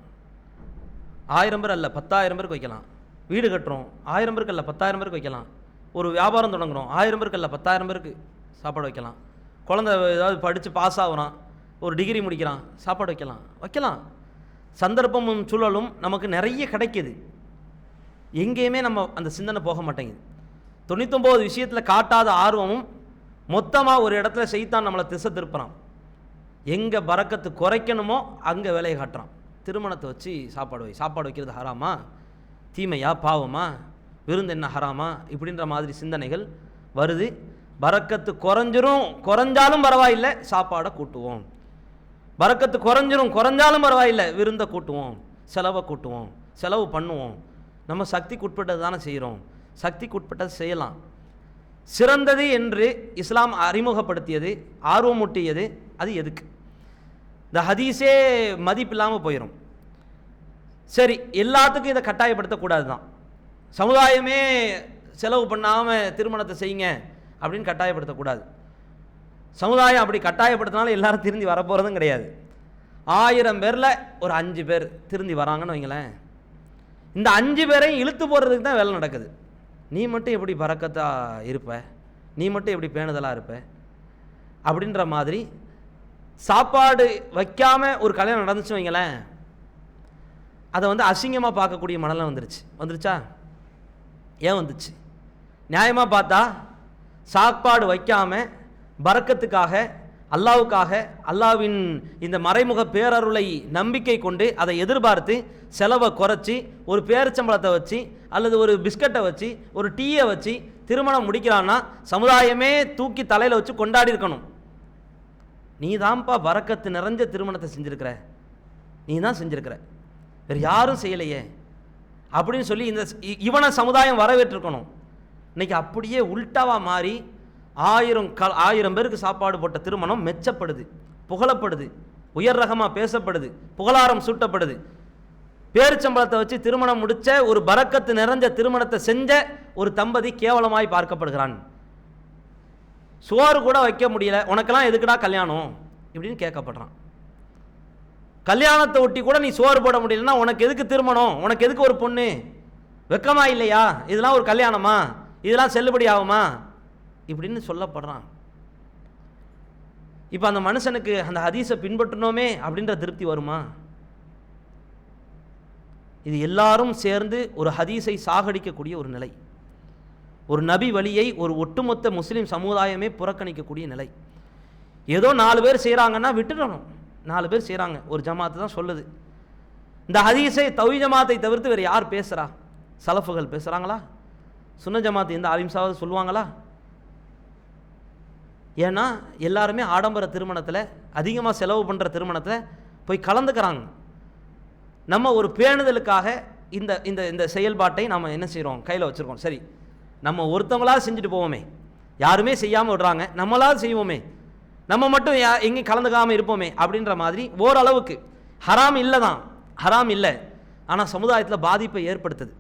1000 பேர் அல்ல 10,000 பேருக்கு வைக்கலாம். வீடு கட்டுறோம், 1000 பேருக்கு அல்ல 10,000 பேருக்கு வைக்கலாம். ஒரு வியாபாரம் தொடங்குறோம், 1000 பேருக்கு அல்ல 10,000 பேருக்கு சாப்பாடு வைக்கலாம். குழந்தை ஏதாவது படித்து பாஸ் ஆகுறான், ஒரு டிகிரி முடிக்கிறான், சாப்பாடு வைக்கலாம். சந்தர்ப்பமும் சூழலும் நமக்கு நிறைய கிடைக்கிது. எங்கேயுமே நம்ம அந்த சிந்தனை போக மாட்டேங்குது. 99 விஷயத்தில் காட்டாத ஆர்வமும் மொத்தமாக ஒரு இடத்துல செய்தான் நம்மளை திசை திருப்புறான். எங்கே பரக்கத்து குறைக்கணுமோ அங்கே வேலையை காட்டுறான். திருமணத்தை வச்சு சாப்பாடு வைக்கிறது ஹராமா, தீமையா, பாவமா, விருந்து என்ன ஹராமா, இப்படின்ற மாதிரி சிந்தனைகள் வருது. பரக்கத்து குறைஞ்சாலும் பரவாயில்லை, சாப்பாடை கூட்டுவோம். பரக்கத்து குறைஞ்சாலும் பரவாயில்லை, விருந்தை கூட்டுவோம், செலவை கூட்டுவோம், செலவு பண்ணுவோம். நம்ம சக்திக்கு உட்பட்டது தானே செய்கிறோம், சக்திக்கு உட்பட்டது செய்யலாம். சிறந்தது என்று இஸ்லாம் அறிமுகப்படுத்தியது, ஆர்வமூட்டியது, அது எதுக்கு? இந்த ஹதீஸே மதிப்பில்லாமல் போயிடும். சரி, எல்லாத்துக்கும் இதை கட்டாயப்படுத்தக்கூடாது தான். சமுதாயமே செலவு பண்ணாமல் திருமணத்தை செய்யுங்க அப்படின்னு கட்டாயப்படுத்தக்கூடாது. சமுதாயம் அப்படி கட்டாயப்படுத்தினாலும் எல்லாரும் திருந்தி வரப்போகிறதும் கிடையாது. 1000 பேரில் ஒரு 5 பேர் திருந்தி வராங்கன்னு வைங்களேன். இந்த 5 பேரையும் இழுத்து போடுறதுக்கு தான் வேலை நடக்குது. நீ மட்டும் எப்படி பறக்கத்தாக இருப்ப, நீ மட்டும் எப்படி பேணுதலாக இருப்ப அப்படின்ற மாதிரி சாப்பாடு வைக்காமல் ஒரு கல்யாணம் நடந்துச்சு வைங்களேன், அதை வந்து அசிங்கமாக பார்க்கக்கூடிய மனநிலை வந்துருச்சா? ஏன் வந்துச்சு? நியாயமாக பார்த்தா சாப்பாடு வைக்காமல் பரக்கத்துக்காக, அல்லாவுக்காக, அல்லாவின் இந்த மறைமுக பேரருளை நம்பிக்கை கொண்டு அதை எதிர்பார்த்து செலவை குறைச்சி ஒரு பேரிச்சம்பளத்தை வச்சு அல்லது ஒரு பிஸ்கட்டை வச்சு ஒரு டீயை வச்சு திருமணம் முடிக்கிறான்னா சமுதாயமே தூக்கி தலையில் வச்சு கொண்டாடி இருக்கணும். நீ தான்ப்பா பரக்கத்து நிறைஞ்ச திருமணத்தை செஞ்சுருக்கிற, நீ தான் செஞ்சுருக்கிற, வேறு யாரும் செய்யலையே அப்படின்னு சொல்லி இவனை சமுதாயம் வரவேற்றிருக்கணும். இன்னைக்கு அப்படியே உல்டாவாக மாறி 1000 பேருக்கு சாப்பாடு போட்ட திருமணம் மெச்சப்படுது, புகழப்படுது, உயர் ரகமாக பேசப்படுது, புகழாரம் சூட்டப்படுது. பேரிச்சம்பளத்தை வச்சு திருமணம் முடித்த ஒரு பரக்கத்து நிறைஞ்ச திருமணத்தை செஞ்ச ஒரு தம்பதி கேவலமாய் பார்க்கப்படுகிறான். சோறு கூட வைக்க முடியல, உனக்கெல்லாம் எதுக்குடா கல்யாணம் இப்படின்னு கேட்கப்படுறான். கல்யாணத்தை ஒட்டி கூட நீ சோறு போட முடியலன்னா உனக்கு எதுக்கு திருமணம், உனக்கு எதுக்கு ஒரு பொண்ணு, வெக்கமா இல்லையா, இதெல்லாம் ஒரு கல்யாணமா, இதெல்லாம் செல்லுபடி ஆகுமா இப்படின்னு சொல்லப்படுறான். இப்போ அந்த மனுஷனுக்கு அந்த ஹதீஸை பின்பற்றணுமே அப்படின்ற திருப்தி வருமா? இது எல்லாரும் சேர்ந்து ஒரு ஹதீஸை சாகடிக்கக்கூடிய ஒரு நிலை, ஒரு நபி வழியை ஒரு ஒட்டுமொத்த முஸ்லீம் சமுதாயமே புறக்கணிக்கக்கூடிய நிலை. ஏதோ 4 பேர் செய்கிறாங்கன்னா விட்டுடணும். 4 பேர் செய்கிறாங்க, ஒரு ஜமாத்து தான் சொல்லுது. இந்த ஹதீஸை தௌஹீத் ஜமாத்தை தவிர்த்து வேறு யார் பேசுகிறா? சலஃபுகள் பேசுகிறாங்களா? சுன்ன ஜமாத்து எந்த ஆலிம்ஸாவது சொல்லுவாங்களா? ஏன்னா எல்லாருமே ஆடம்பர திருமணத்தில், அதிகமாக செலவு பண்ணுற திருமணத்தில் போய் கலந்துக்கிறாங்க. நம்ம ஒரு பேணுதலுக்காக இந்த இந்த இந்த செயல்பாட்டை நாம் என்ன செய்கிறோம், கையில் வச்சுருக்கோம். சரி, நம்ம ஒருத்தவங்களாக செஞ்சுட்டு போவோமே, யாருமே செய்யாமல் விடுறாங்க, நம்மளாவது செய்வோமே, நம்ம மட்டும் எங்கேயும் கலந்துக்காமல் இருப்போமே அப்படின்ற மாதிரி ஓரளவுக்கு ஹராம் இல்லை தான், ஹராம் இல்லை, ஆனால் சமுதாயத்தில் பாதிப்பை ஏற்படுத்துது.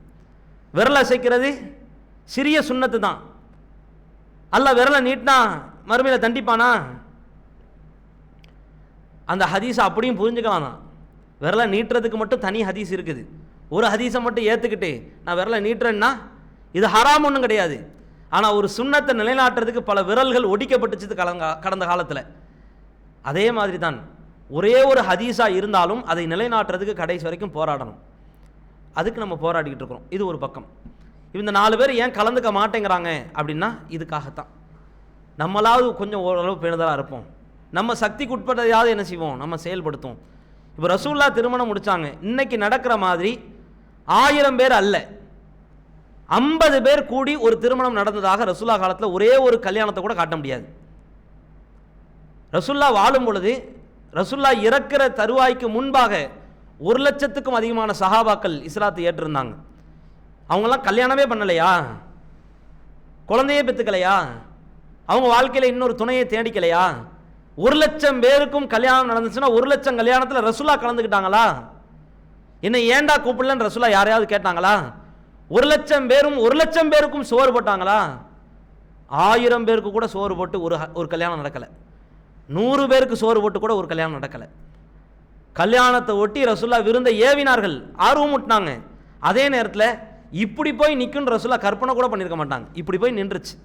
விரலை அசைக்கிறது சிறிய சுன்னத்து தான். அல்ல விரலை நீட்டினா மறுமையில் தண்டிப்பானா? அந்த ஹதீஸை அப்படியும் புரிஞ்சுக்கலாம் தான். விரலை நீட்டுறதுக்கு மட்டும் தனி ஹதீஸ் இருக்குது. ஒரு ஹதீஸை மட்டும் ஏற்றுக்கிட்டு நான் விரலை நீட்டுறேன்னா இது ஹராம் ஒன்றும் கிடையாது. ஆனால் ஒரு சுன்னத்தை நிலைநாட்டுறதுக்கு பல விரல்கள் ஒடிக்கப்பட்டுச்சு கடந்த காலத்தில். அதே மாதிரி தான் ஒரே ஒரு ஹதீஸாக இருந்தாலும் அதை நிலைநாட்டுறதுக்கு கடைசி வரைக்கும் போராடணும். அதுக்கு நம்ம போராடிக்கிட்டு இருக்கிறோம். இது ஒரு பக்கம். இந்த 4 பேர் ஏன் கலந்துக்க மாட்டேங்கிறாங்க அப்படின்னா இதுக்காகத்தான். நம்மளாவது கொஞ்சம் ஓரளவு பேணுதலாக இருப்போம், நம்ம சக்திக்கு உட்பட்டதையாவது என்ன செய்வோம், நம்ம செயல்படுத்தும். இப்போ ரசூல்லா திருமணம் முடித்தாங்க. இன்னைக்கு நடக்கிற மாதிரி 1000 பேர் அல்ல, 50 பேர் கூடி ஒரு திருமணம் நடந்ததாக ரசூல்லா காலத்தில் ஒரே ஒரு கல்யாணத்தை கூட காட்ட முடியாது. ரசூல்லா வாழும் பொழுது, ரசூல்லா இறக்கிற தருவாய்க்கு முன்பாக 1,00,000க்கும் அதிகமான சஹாபாக்கள் இஸ்லாத்தை ஏற்றிருந்தாங்க. அவங்களாம் கல்யாணமே பண்ணலையா, குழந்தையே பெற்றுக்கலையா, அவங்க வாழ்க்கையில் இன்னொரு துணையை தேடிக்கலையா? 1,00,000 பேருக்கும் கல்யாணம் நடந்துச்சுன்னா 1,00,000 கல்யாணத்தில் ரசூலா கலந்துக்கிட்டாங்களா? என்ன ஏண்டா கூப்பிடலன்னு ரசூலா யாரையாவது கேட்டாங்களா? 1,00,000 பேரும் 1,00,000 பேருக்கும் சோறு போட்டாங்களா? 1000 பேருக்கு கூட சோறு போட்டு ஒரு கல்யாணம் நடக்கலை. 100 பேருக்கு சோறு போட்டு கூட ஒரு கல்யாணம் நடக்கலை. கல்யாணத்தை ஒட்டி ரசூலா விருந்தை ஏவினார்கள், ஆர்வம் ஊட்டினாங்க. அதே நேரத்தில் இப்படி போய் நிற்குன்னு ரசூலா கற்பனை கூட பண்ணியிருக்க மாட்டாங்க. இப்படி போய் நின்றுச்சு.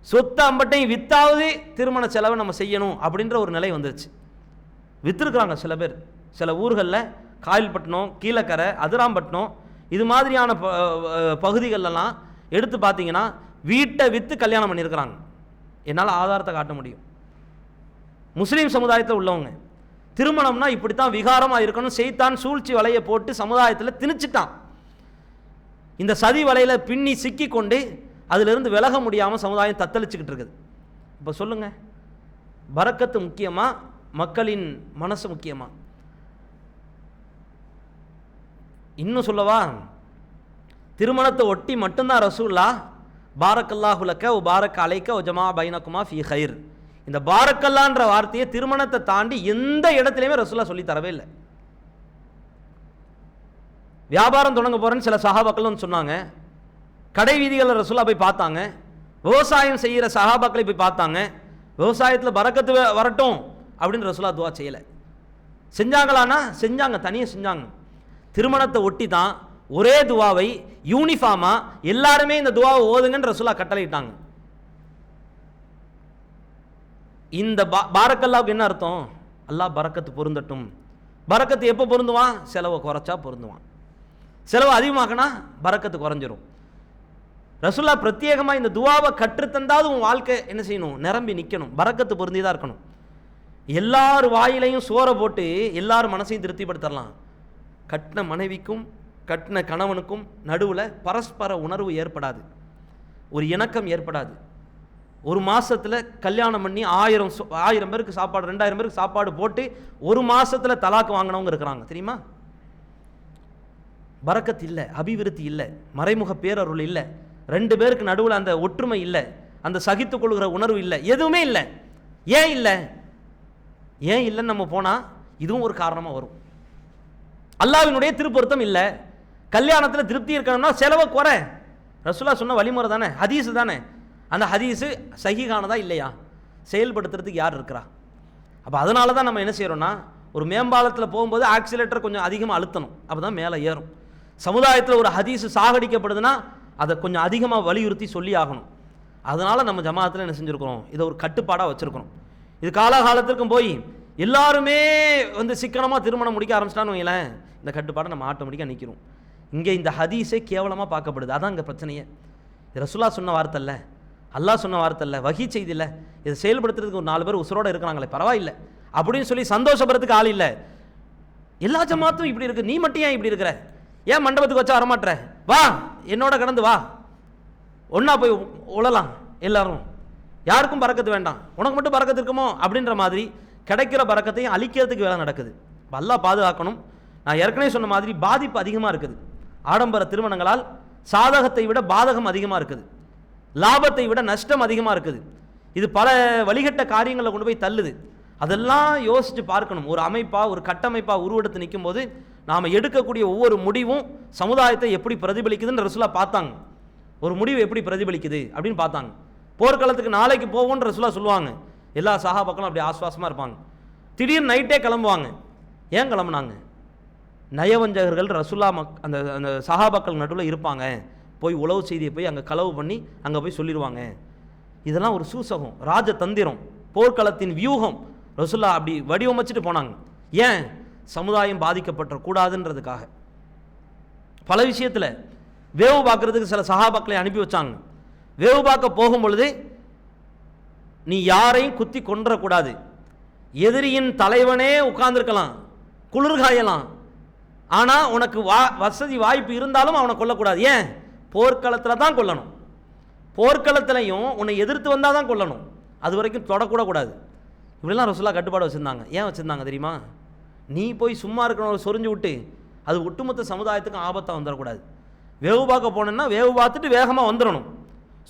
சொத்து அம்பட்டையும் வித்தாவது திருமண செலவை நம்ம செய்யணும் அப்படின்ற ஒரு நிலை வந்துருச்சு. விற்றுருக்குறாங்க சில பேர். சில ஊர்களில் காயல்பட்டினம், கீழக்கரை, அதிராம்பட்டினம் இது மாதிரியான பகுதிகளெல்லாம் எடுத்து பார்த்தீங்கன்னா வீட்டை விற்று கல்யாணம் பண்ணியிருக்கிறாங்க. என்னால் ஆதாரத்தை காட்ட முடியும். முஸ்லீம் சமுதாயத்தில் உள்ளவங்க திருமணம்னா இப்படித்தான் விகாரமாக இருக்கணும், செய்தான் சூழ்ச்சி வலையை போட்டு சமுதாயத்தில் திணிச்சிட்டான். இந்த சதி வலையில் பின்னி சிக்கி கொண்டு அதிலிருந்து விலக முடியாமல் சமுதாயம் தத்தளிச்சுக்கிட்டு இருக்குது. இப்போ சொல்லுங்க, பரக்கத்து முக்கியமா, மக்களின் மனசு முக்கியமா? இன்னும் சொல்லவா, திருமணத்தை ஒட்டி மட்டும்தான் ரசூல்லா பாரக்கல்லாஹு லக்க ஓ பாரக் அலைக்க ஓ ஜமா பைனகுமா ஃபீ ஹைர், இந்த பாரக்கல்லான்ற வார்த்தையை திருமணத்தை தாண்டி எந்த இடத்துலையுமே ரசூல்லா சொல்லி தரவே இல்லை. வியாபாரம் தொடங்க போறேன்னு சில சஹாபாக்கள் சொன்னாங்க, கடை வீதிகளில் ரசூல்லா போய் பார்த்தாங்க, விவசாயம் செய்கிற சஹாபாக்களை போய் பார்த்தாங்க, விவசாயத்தில் பரக்கத்து வரட்டும் அப்படின்னு ரசூல்லா துவா செய்யலை. செஞ்சாங்களானா செஞ்சாங்க, தனியாக செஞ்சாங்க. திருமணத்தை ஒட்டி தான் ஒரே துவாவை யூனிஃபார்மா எல்லாருமே இந்த துவாவை ஓதுங்கன்னு ரசூல்லா கட்டளையிட்டாங்க. இந்த பாரக்கல்லாவுக்கு என்ன அர்த்தம்? அல்லாஹ் பரக்கத்து பொருந்தட்டும். பரக்கத்து எப்போ பொருந்துவான்? செலவை குறைச்சா பொருந்துவான். செலவு அதிகமாகனா பரக்கத்து குறைஞ்சிரும். ரசூல்லா பிரத்யேகமாக இந்த துவாவை கற்றுத்தந்தாவது உன் வாழ்க்கை என்ன செய்யணும்? நிரம்பி நிற்கணும், பரக்கத்து பொருந்தி தான் இருக்கணும். எல்லார் வாயிலையும் சோறை போட்டு எல்லாரும் மனசையும் திருப்திப்படுத்தலாம். கட்டின மனைவிக்கும் கட்டின கணவனுக்கும் நடுவில் பரஸ்பர உணர்வு ஏற்படாது, ஒரு இணக்கம் ஏற்படாது. ஒரு மாதத்தில் கல்யாணம் பண்ணி 1000 பேருக்கு சாப்பாடு 2000 பேருக்கு சாப்பாடு போட்டு ஒரு மாதத்தில் தலாக்கு வாங்கினவங்க இருக்கிறாங்க தெரியுமா? பரக்கத் இல்லை, அபிவிருத்தி இல்லை, மறைமுக பேரருள் இல்லை, 2 பேருக்கு நடுவில் அந்த ஒற்றுமை இல்லை, அந்த சகித்து கொள்கிற உணர்வு இல்லை, எதுவுமே இல்லை. ஏன் இல்லை? ஏன் இல்லைன்னு நம்ம போனால் இதுவும் ஒரு காரணமாக வரும். அல்லாஹ்வினுடைய திருப்பொருத்தம் இல்லை. கல்யாணத்தில் திருப்தி இருக்கணும்னா செலவை குறை. ரசூலுல்லாஹ் சொன்ன வழிமுறை தானே, ஹதீஸு தானே. அந்த ஹதீஸு சஹீஹானதா இல்லையா? செயல்படுத்துறதுக்கு யார் இருக்கிறா? அப்போ அதனால தான் நம்ம என்ன செய்கிறோன்னா, ஒரு மேம்பாலத்தில் போகும்போது ஆக்சிலேட்டர் கொஞ்சம் அதிகமாக அழுத்தணும், அப்போ தான் மேலே ஏறும். சமுதாயத்தில் ஒரு ஹதீஸு சாகடிக்கப்படுதுன்னா அதை கொஞ்சம் அதிகமாக வலியுறுத்தி சொல்லி ஆகணும். அதனால் நம்ம ஜமாத்தில் என்ன செஞ்சுருக்கிறோம், இதை ஒரு கட்டுப்பாடாக வச்சுருக்கிறோம். இது காலகாலத்திற்கும் போய் எல்லாருமே சிக்கனமாக திருமணம் முடிக்க ஆரம்பிச்சிட்டான்னு வைங்களேன், இந்த கட்டுப்பாடை நம்ம ஆட்டோமேட்டிக்காக நிற்கிறோம். இங்கே இந்த ஹதீஸே கேவலமாக பார்க்கப்படுது. அதான் இங்கே பிரச்சனையே. இது ரசூலுல்லாஹ் சொன்ன வார்த்தை இல்லை, அல்லாஹ் சொன்ன வார்த்தை இல்லை, வஹீ செய்தி இல்லை. இதை செயல்படுத்துறதுக்கு ஒரு 4 பேர் உசுரோடு இருக்கிறாங்களே பரவாயில்லை அப்படின்னு சொல்லி சந்தோஷப்படுறதுக்கு ஆள் இல்லை. எல்லா ஜமாத்தும் இப்படி இருக்குது, நீ மட்டும் ஏன் இப்படி இருக்கிற? ஏன் மண்டபத்துக்கு வச்சா வரமாட்டுற? வா என்னோட கடந்து வா, ஒன்றா போய் உழலாம் எல்லாரும், யாருக்கும் பரக்கத்து வேண்டாம், உனக்கு மட்டும் பரக்கத்து இருக்குமோ அப்படின்ற மாதிரி கிடைக்கிற பரக்கத்தையும் அழிக்கிறதுக்கு வேலை நடக்குது. அல்லாஹ் பாதுகாக்கணும். நான் ஏற்கனவே சொன்ன மாதிரி பாதிப்பு அதிகமாக இருக்குது. ஆடம்பர திருமணங்களால் சாதகத்தை விட பாதகம் அதிகமாக இருக்குது, லாபத்தை விட நஷ்டம் அதிகமாக இருக்குது. இது பல வழிகட்ட காரியங்களை கொண்டு போய் தள்ளுது. அதெல்லாம் யோசித்து பார்க்கணும். ஒரு அமைப்பாக ஒரு கட்டமைப்பாக உருவெடுத்து நிற்கும் போது நாம் எடுக்கக்கூடிய ஒவ்வொரு முடிவும் சமுதாயத்தை எப்படி பிரதிபலிக்குதுன்னு ரசூலுல்லாஹ் பார்த்தாங்க. ஒரு முடிவு எப்படி பிரதிபலிக்குது அப்படின்னு பார்த்தாங்க. போர்க்களத்துக்கு நாளைக்கு போவோன்னு ரசூலுல்லாஹ் சொல்லுவாங்க. எல்லா சஹாபாக்களும் அப்படி ஆஸ்வாசமாக இருப்பாங்க. திடீர்னு நைட்டே கிளம்புவாங்க. ஏன் கிளம்புனாங்க? நயவஞ்சகர்கள் ரசூலுல்லாஹ் அந்த அந்த சஹாபாக்கள் நடுவில் இருப்பாங்க, போய் உளவு செய்தியை போய் அங்கே களவு பண்ணி அங்கே போய் சொல்லிடுவாங்க. இதெல்லாம் ஒரு சூசகம், ராஜதந்திரம், போர்க்களத்தின் வியூகம். ரசூலுல்லாஹ் அப்படி வடிவமைச்சிட்டு போனாங்க. ஏன்? சமுதாயம் பாதிக்கப்பட்ட கூடாதுன்றதுக்காக. பல விஷயத்தில் வேவு பார்க்கறதுக்கு சில சஹாபாக்களை அனுப்பி வச்சாங்க. வேவு பார்க்க போகும் பொழுது நீ யாரையும் குத்தி கொன்றக்கூடாது, எதிரியின் தலைவனே உட்கார்ந்துருக்கலாம், குளிர்காயலாம், ஆனால் உனக்கு வசதி வாய்ப்பு இருந்தாலும் அவனை கொல்லக்கூடாது. ஏன்? போர்க்களத்தில் தான் கொல்லணும். போர்க்களத்திலையும் உன்னை எதிர்த்து வந்தால் தான் கொல்லணும், அது வரைக்கும் தொடக்கூட கூடாது. இப்படிலாம் ரசூலுல்லாஹ் கட்டுப்பாடு வச்சுருந்தாங்க. ஏன் வச்சுருந்தாங்க தெரியுமா? நீ போய் சும்மா இருக்கணும் சொரிஞ்சு விட்டு அது ஒட்டுமொத்த சமுதாயத்துக்கும் ஆபத்தாக வந்துடக்கூடாது. வேவு பார்க்க போனேன்னா வேவு பார்த்துட்டு வேகமாக வந்துடணும்,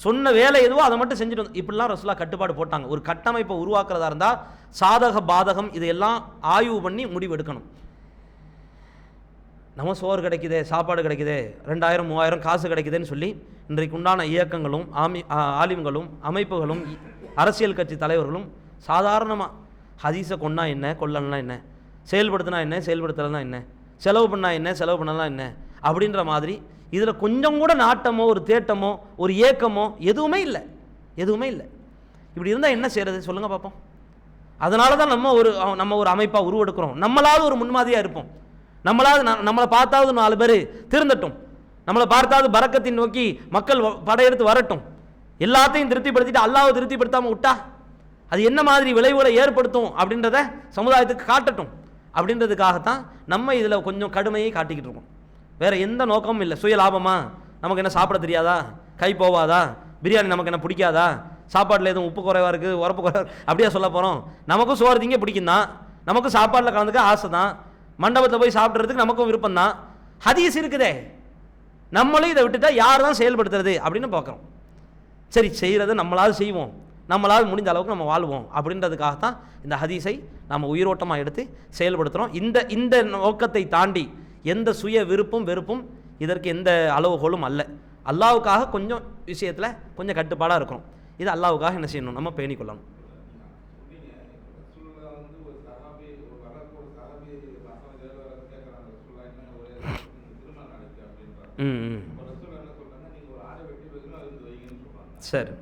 சொன்ன வேலை எதுவோ அதை மட்டும் செஞ்சுட்டு வந்து. இப்படிலாம் ரசூலுல்லாஹ் கட்டுப்பாடு போட்டாங்க. ஒரு கட்டமைப்பை உருவாக்குறதா இருந்தால் சாதக பாதகம் இதையெல்லாம் ஆய்வு பண்ணி முடிவு எடுக்கணும். நம்ம சோறு கிடைக்குதே, சாப்பாடு கிடைக்குதே, 2000 3000 காசு கிடைக்குதுன்னு சொல்லி இன்றைக்கு உண்டான இயக்கங்களும் ஆலிம்களும் அமைப்புகளும் அரசியல் கட்சி தலைவர்களும் சாதாரணமாக ஹதீஸை கொண்டா என்ன, கொல்லனா என்ன, செயல்படுத்தினா என்ன, செயல்படுத்தலைன்னா என்ன, செலவு பண்ணால் என்ன, செலவு பண்ணலாம் என்ன அப்படின்ற மாதிரி இதில் கொஞ்சம் கூட நாட்டமோ ஒரு தேட்டமோ ஒரு ஏக்கமோ எதுவுமே இல்லை, எதுவுமே இல்லை. இப்படி இருந்தால் என்ன செய்கிறது சொல்லுங்கள் பார்ப்போம். அதனால தான் நம்ம ஒரு அமைப்பாக உருவெடுக்கிறோம். நம்மளாவது ஒரு முன்மாதிரியாக இருப்போம். நம்மளை பார்த்தாவது 4 பேர் திருந்தட்டும், நம்மளை பார்த்தாவது பரக்கத்தின் நோக்கி மக்கள் படையெடுத்து வரட்டும். எல்லாத்தையும் திருப்திப்படுத்திட்டு அல்லாஹ்வை திருப்திப்படுத்தாமல் விட்டா அது என்ன மாதிரி விளைவுகளை ஏற்படுத்தும் அப்படின்றத சமுதாயத்துக்கு காட்டட்டும். அப்படின்றதுக்காகத்தான் நம்ம இதில் கொஞ்சம் கடுமையை காட்டிக்கிட்டு இருக்கோம். வேறு எந்த நோக்கமும் இல்லை. சுய லாபமா? நமக்கு என்ன சாப்பிட தெரியாதா, கை போவாதா, பிரியாணி நமக்கு என்ன பிடிக்காதா, சாப்பாட்டில் எதுவும் உப்பு குறைவாக இருக்குது, உரப்பு குறைவா அப்படியே சொல்ல போகிறோம். நமக்கும் சோறு திங்க பிடிக்கும் தான், நமக்கும் சாப்பாட்டில் கலந்துக்க ஆசை தான், மண்டபத்தில் போய் சாப்பிட்றதுக்கு நமக்கும் விருப்பம் தான். ஹதீஸ் இருக்குதே, நம்மளும் இதை விட்டுட்டா யார் தான் செயல்படுத்துறது அப்படின்னு பார்க்குறோம். சரி, செய்கிறத நம்மளாவது செய்வோம், நம்மளாவது முடிஞ்ச அளவுக்கு நம்ம வாழ்வோம் அப்படின்றதுக்காகத்தான் இந்த ஹதீஸை நம்ம உயிரோட்டமாக எடுத்து செயல்படுத்துகிறோம். இந்த நோக்கத்தை தாண்டி எந்த சுய விருப்பும் வெறுப்பும் இதற்கு எந்த அளவுகோலும் அல்ல. அல்லாவுக்காக கொஞ்சம் விஷயத்தில் கொஞ்சம் கட்டுப்பாடாக இருக்கணும். இது அல்லாவுக்காக என்ன செய்யணும், நம்ம பேணிக்கொள்ளணும். சரி.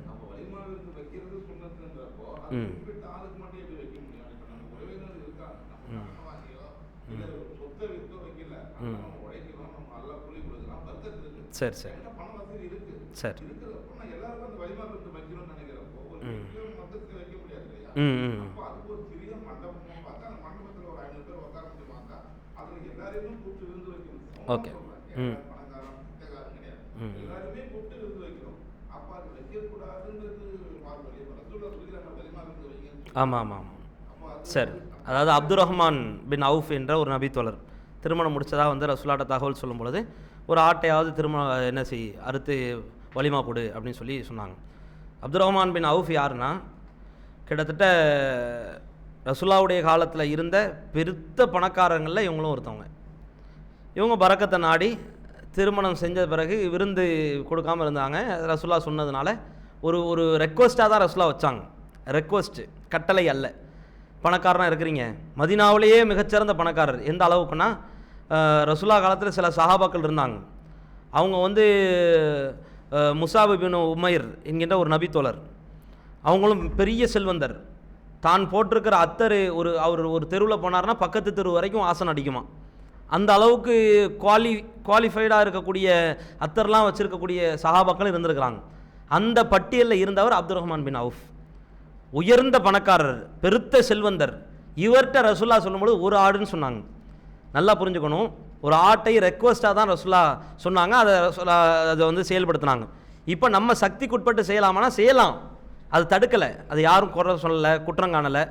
சரி சரி சரி. ஓகே. ஆமாம் ஆமாம். சரி. அதாவது அப்துர் ரஹ்மான் பின் அவுஃப் என்ற ஒரு நபித்தோழர் திருமணம் முடித்ததாக வந்து ரசூலாட்ட தகவல் சொல்லும் பொழுது ஒரு ஆட்டையாவது திருமணம் என்ன அறுத்து வலிமா கொடு அப்படின்னு சொல்லி சொன்னாங்க. அப்துர் ரஹ்மான் பின் அவுஃப் யாருன்னா, கிட்டத்தட்ட ரசூலாவுடைய காலத்தில் இருந்த பெருத்த பணக்காரங்களில் இவங்களும் ஒருத்தவங்க. இவங்க பரக்கத்தை நாடி திருமணம் செஞ்ச பிறகு விருந்து கொடுக்காமல் இருந்தாங்க. ரசூலா சொன்னதுனால ஒரு ரெக்வஸ்ட்டாக தான் ரசூலா வச்சாங்க. ரெக்வஸ்ட்டு, கட்டளை அல்ல. பணக்காரனாக இருக்கிறீங்க, மதீனாவிலேயே மிகச்சிறந்த பணக்காரர். எந்த அளவுக்குன்னா, ரசூலா காலத்தில் சில சஹாபாக்கள் இருந்தாங்க. அவங்க வந்து முஸாப் பின் உமைர் என்கின்ற ஒரு நபித்தோழர், அவங்களும் பெரிய செல்வந்தர். தான் போட்டிருக்கிற அத்தர் அவர் ஒரு தெருவில் போனார்னா பக்கத்து தெரு வரைக்கும் ஆசனம் அடிக்குமா. அந்த அளவுக்கு குவாலிஃபைடாக இருக்கக்கூடிய அத்தர்லாம் வச்சுருக்கக்கூடிய சஹாபாக்கள் இருந்திருக்கிறாங்க. அந்த பட்டியலில் இருந்தவர் அப்துர் ரஹ்மான் பின் அவுஃப். உயர்ந்த பணக்காரர், பெருத்த செல்வந்தர். இவர்கிட்ட ரசூல்லா சொல்லும்போது ஒரு ஆடுன்னு சொன்னாங்க. நல்லா புரிஞ்சுக்கணும், ஒரு ஆட்டை ரெக்வஸ்ட்டாக தான் ரசூல்லா சொன்னாங்க. அதை வந்து செயல்படுத்தினாங்க. இப்போ நம்ம சக்திக்குட்பட்டு செய்யலாமானா செய்யலாம், அது தடுக்கலை, அது யாரும் குறை சொல்லலை, குற்றம் காணலை.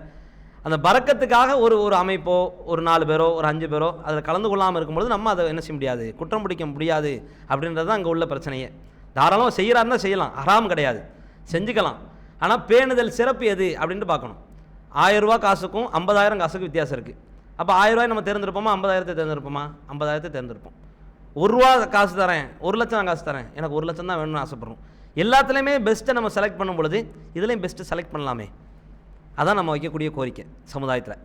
அந்த பரக்கத்துக்காக ஒரு அமைப்போ ஒரு 4 பேரோ ஒரு 5 பேரோ அதில் கலந்து கொள்ளாமல் இருக்கும்பொழுது நம்ம அதை என்ன செய்ய முடியாது, குற்றம் பிடிக்க முடியாது. அப்படின்றது தான் அங்கே உள்ள பிரச்சனையே. தாராளமாக செய்கிறாருன்னா செய்யலாம், ஹராம் கிடையாது, செஞ்சுக்கலாம். ஆனால் பேணுதல் சிறப்பு எது அப்படின்ட்டு பார்க்கணும். 1000 ரூபா காசுக்கும் 50,000 காசுக்கும் வித்தியாசம் இருக்குது. அப்போ 1000 ரூபாய் நம்ம தேர்ந்தெடுப்போமா, 50,000 தேர்ந்தெடுப்போமா? 50,000 தேர்ந்தெடுப்போம். 1 ரூபா காசு தரேன், 1 லட்சம் காசு தரேன், எனக்கு 1 லட்சம் தான் வேணும்னு ஆசைப்படுறோம். எல்லாத்துலேயுமே பெஸ்ட்டை நம்ம செலக்ட் பண்ணும் பொழுது இதுலேயும் பெஸ்ட்டு செலக்ட் பண்ணலாமே. அதான் நம்ம வைக்கக்கூடிய கோரிக்கை சமுதாயத்தில்.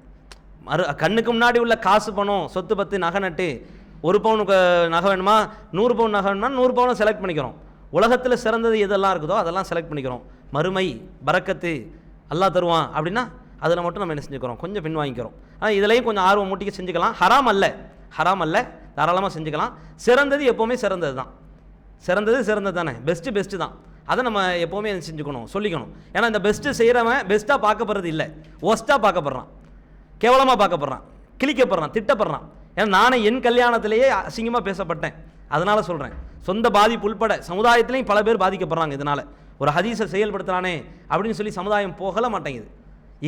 கண்ணுக்கு முன்னாடி உள்ள காசு, பணம், சொத்து பத்து, நகை நட்டு 1 பவுனுக்கு நகை வேணுமா, 100 பவுன் நகை வேணுமா, 100 பவுனை செலக்ட் பண்ணிக்கிறோம். உலகத்தில் சிறந்தது எதெல்லாம் இருக்குதோ அதெல்லாம் செலக்ட் பண்ணிக்கிறோம். மறுமை, பரக்கத்து, அல்லாஹ் தருவான் அப்படின்னா அதில் மட்டும் நம்ம என்ன செஞ்சுக்கிறோம், கொஞ்சம் பின் வாங்கிக்கிறோம். ஆனால் இதுலேயும் கொஞ்சம் ஆர்வம் மூட்டிக்க செஞ்சுக்கலாம். ஹராம் அல்ல, தாராளமாக செஞ்சுக்கலாம். சிறந்தது எப்போவுமே சிறந்தது தான், சிறந்தது தானே, பெஸ்ட்டு தான். அதை நம்ம எப்போவுமே செஞ்சுக்கணும், சொல்லிக்கணும். ஏன்னா இந்த பெஸ்ட்டு செய்கிறவன் பெஸ்ட்டாக பார்க்கப்படுறது இல்லை, ஒஸ்ட்டாக பார்க்கப்படுறான், கேவலமாக பார்க்கப்படுறான், கிழிக்கப்படுறான், திட்டப்படுறான். ஏன்னா நானே என் கல்யாணத்திலேயே அசிங்கமாக பேசப்பட்டேன். அதனால் சொல்கிறேன், சொந்த பாதிப்பு உள்பட சமுதாயத்திலையும் பல பேர் பாதிக்கப்படுறாங்க. இதனால் ஒரு ஹதீஸை செயல்படுத்துகிறானே அப்படின்னு சொல்லி சமுதாயம் போகல மாட்டேங்குது,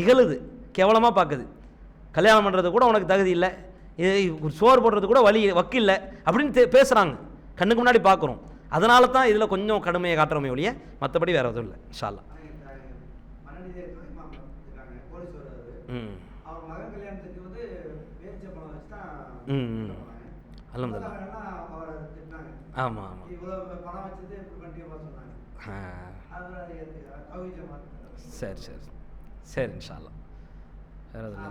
இகழுது, கேவலமாக பார்க்குது. கல்யாணம் பண்ணுறது கூட உனக்கு தகுதி இல்லை, சோறு போடுறது கூட வக்கில்லை அப்படின்னு பேசுகிறாங்க. கண்ணுக்கு முன்னாடி பார்க்குறோம். அதனால தான் இதில் கொஞ்சம் கடுமையை காட்டுறோமே ஒழிய மற்றபடி வேறு எதுவும் இல்லை. இன்ஷா அல்லாஹ். அல்ஹம்துலில்லாஹ். ஆமாம் சரி இன்ஷா அல்லாஹ். வேறு எதுவும்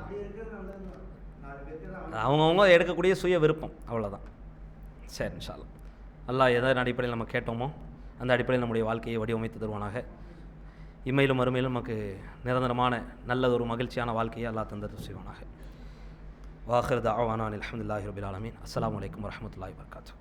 அவங்கவுங்க எடுக்கக்கூடிய சுய விருப்பம், அவ்வளோதான். சரி இன்ஷா அல்லாஹ். அல்லாஹ் எதன் அடிப்படையில் நம்ம கேட்டோமோ அந்த அடிப்படையில் நம்முடைய வாழ்க்கையை வடிவமைத்து தருவானாக. இம்மையிலும் மறுமையிலும் நமக்கு நிரந்தரமான நல்லதொரு மகிழ்ச்சியான வாழ்க்கையை அல்லாஹ் தந்தது செய்வானாக. வாஹிர் தஅவானா அல்ஹம்துலில்லாஹி ரப்பில் ஆலமீன். அஸ்ஸலாமு அலைக்கும் வரஹ்மத்துல்லாஹி வபரகாத்துஹு.